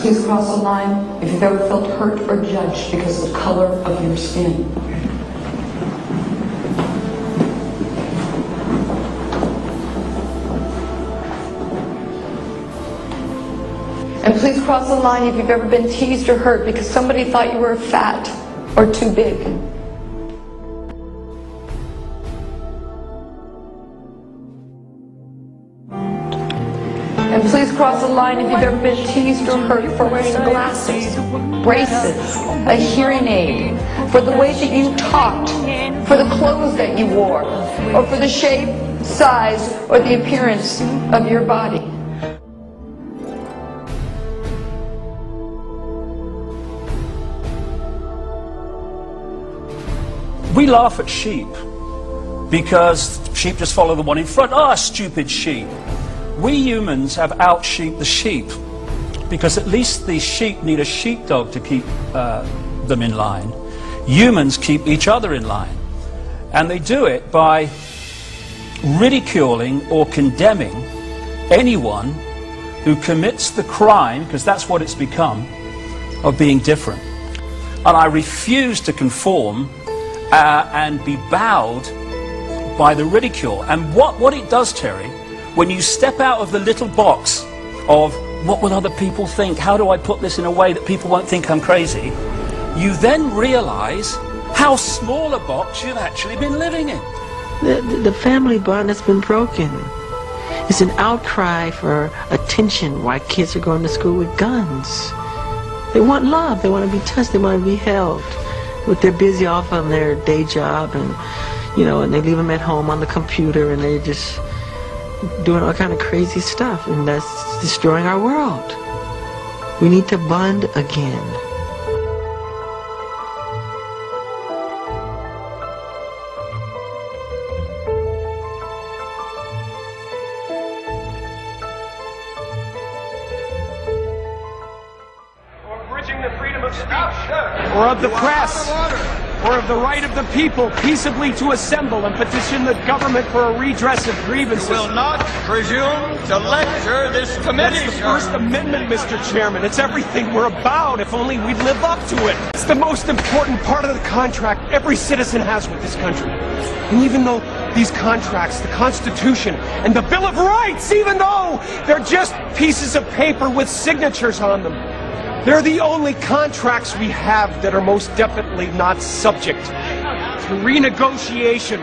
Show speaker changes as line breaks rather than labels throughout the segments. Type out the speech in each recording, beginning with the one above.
please cross the line if you've ever felt hurt or judged because of the color of your skin. And please cross the line if you've ever been teased or hurt because somebody thought you were fat or too big. And please cross the line if you've ever been teased or hurt for wearing glasses, braces, a hearing aid, for the way that you talked, for the clothes that you wore, or for the shape, size, or the appearance of your body.
We laugh at sheep because sheep just follow the one in front. Ah, stupid sheep. We humans have out-sheeped the sheep because at least the sheep need a sheepdog to keep them in line. Humans keep each other in line. And they do it by ridiculing or condemning anyone who commits the crime, because that's what it's become, of being different. And I refuse to conform and be bowed by the ridicule. And what it does, Terry, when you step out of the little box of what will other people think, how do I put this in a way that people won't think I'm crazy, you then realize how small a box you've actually been living in.
The family bond has been broken. It's an outcry for attention why kids are going to school with guns. They want love, they want to be touched, they want to be held. But they're busy off on their day job and, you know, and they leave them at home on the computer and they're just doing all kind of crazy stuff, and that's destroying our world. We need to bond again.
Or bridging the freedom of speech, or of the press, or of the right of the people peaceably to assemble and petition the government for a redress of grievances.
You will not presume to lecture this committee,
That's the First Amendment, Mr. Chairman. It's everything we're about, if only we'd live up to it. It's the most important part of the contract every citizen has with this country. And even though these contracts, the Constitution, and the Bill of Rights, even though they're just pieces of paper with signatures on them, they're the only contracts we have that are most definitely not subject to renegotiation.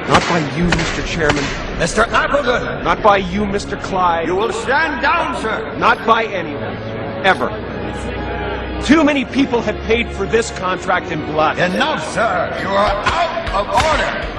Not by you, Mr. Chairman.
Mr. Appleton.
Not by you, Mr. Clyde.
You will stand down, sir.
Not by anyone. Ever. Too many people have paid for this contract in blood.
Enough, sir. You are out of order.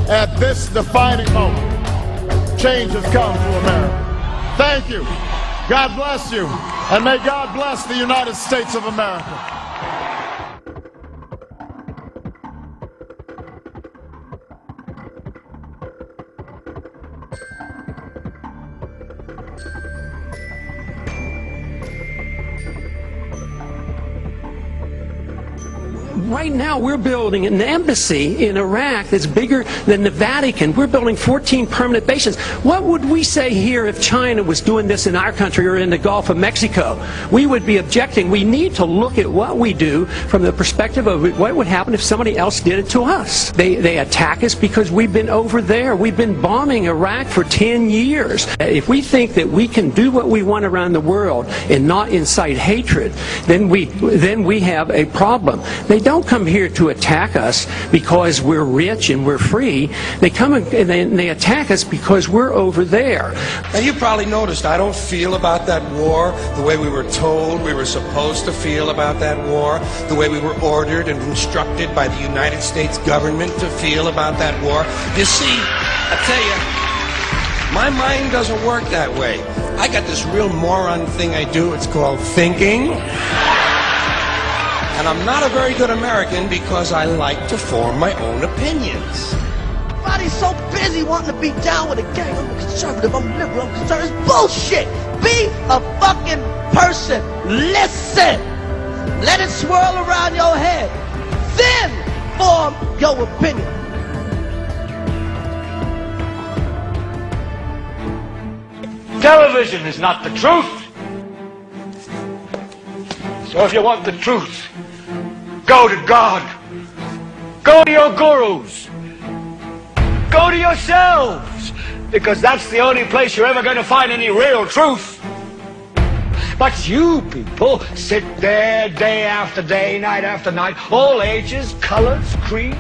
At this defining moment, change has come to America. Thank you. God bless you. And may God bless the United States of America.
Right now, we're building an embassy in Iraq that's bigger than the Vatican. We're building 14 permanent bases. What would we say here if China was doing this in our country or in the Gulf of Mexico? We would be objecting. We need to look at what we do from the perspective of what would happen if somebody else did it to us. They attack us because we've been over there. We've been bombing Iraq for 10 years. If we think that we can do what we want around the world and not incite hatred, then we have a problem. They don't come here to attack us because we're rich and we're free. They come and they attack us because we're over there.
And you probably noticed I don't feel about that war the way we were told we were supposed to feel about that war, the way we were ordered and instructed by the United States government to feel about that war. You see, I tell you, My mind doesn't work that way. I got this real moron thing I do. It's called thinking. And I'm not a very good American because I like to form my own opinions.
Everybody's so busy wanting to be down with a gang. I'm a conservative, I'm a liberal, I'm concerned. It's bullshit. Be a fucking person. Listen. Let it swirl around your head. Then form your opinion.
Television is not the truth. So if you want the truth, go to God. Go to your gurus. Go to yourselves. Because that's the only place you're ever going to find any real truth. But you people sit there day after day, night after night, all ages, colors, creeds.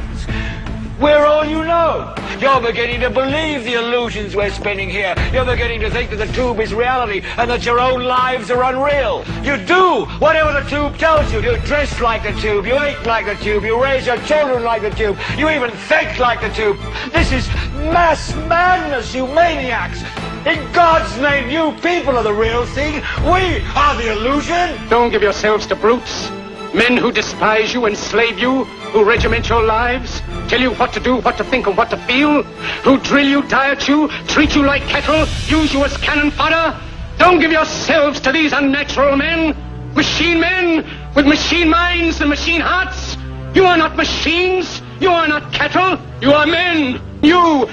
We're all you know. You're beginning to believe the illusions we're spinning here. You're beginning to think that the tube is reality and that your own lives are unreal. You do whatever the tube tells you. You dress like the tube. You eat like the tube. You raise your children like the tube. You even think like the tube. This is mass madness, you maniacs. In God's name, you people are the real thing. We are the illusion.
Don't give yourselves to brutes. Men who despise you, enslave you, who regiment your lives, tell you what to do, what to think, and what to feel, who drill you, diet you, treat you like cattle, use you as cannon fodder. Don't give yourselves to these unnatural men, machine men with machine minds and machine hearts. You are not machines. You are not cattle. You are men. You,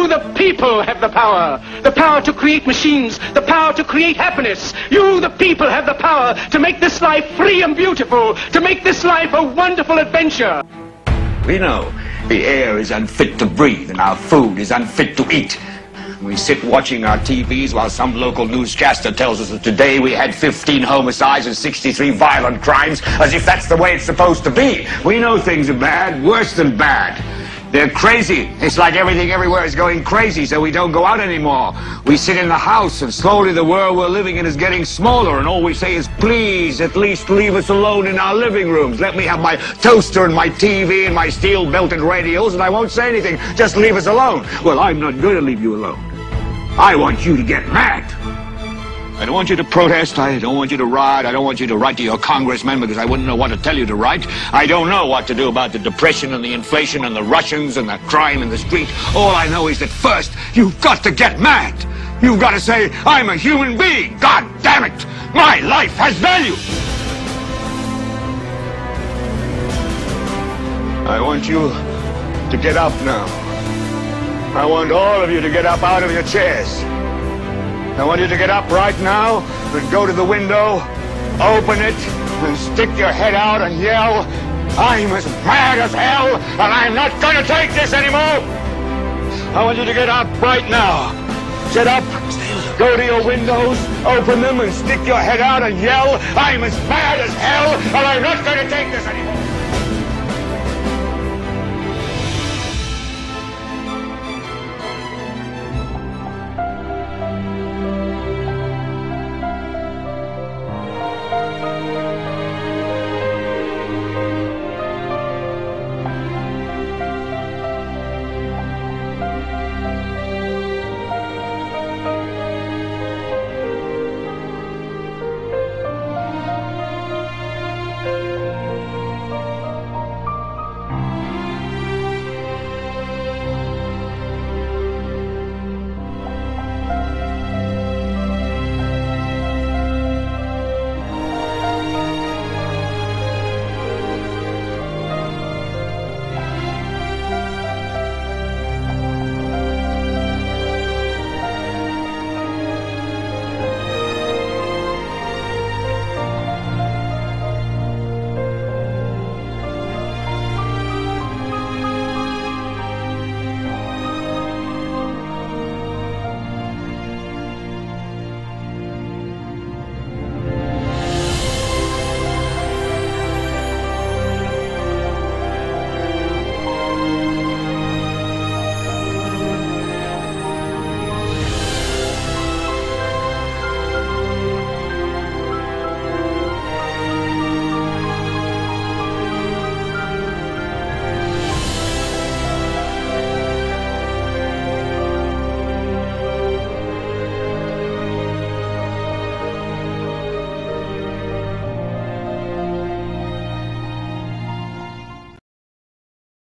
the people, have the power to create machines, the power to create happiness. You, the people, have the power to make this life free and beautiful, to make this life a wonderful adventure.
We know the air is unfit to breathe and our food is unfit to eat. We sit watching our TVs while some local newscaster tells us that today we had 15 homicides and 63 violent crimes, as if that's the way it's supposed to be. We know things are bad, worse than bad. They're crazy. It's like everything everywhere is going crazy, so we don't go out anymore. We sit in the house, and slowly the world we're living in is getting smaller, and all we say is, please, at least leave us alone in our living rooms. Let me have my toaster and my TV and my steel-belted radios, and I won't say anything. Just leave us alone. Well, I'm not going to leave you alone. I want you to get mad. I don't want you to protest. I don't want you to riot. I don't want you to write to your congressman because I wouldn't know what to tell you to write. I don't know what to do about the depression and the inflation and the Russians and the crime in the street. All I know is that first, you've got to get mad. You've got to say, I'm a human being. God damn it. My life has value. I want you to get up now. I want all of you to get up out of your chairs. I want you to get up right now and go to the window, open it, and stick your head out and yell, I'm as mad as hell, and I'm not going to take this anymore. I want you to get up right now. Get up, go to your windows, open them, and stick your head out and yell, I'm as mad as hell, and I'm not going to take this anymore.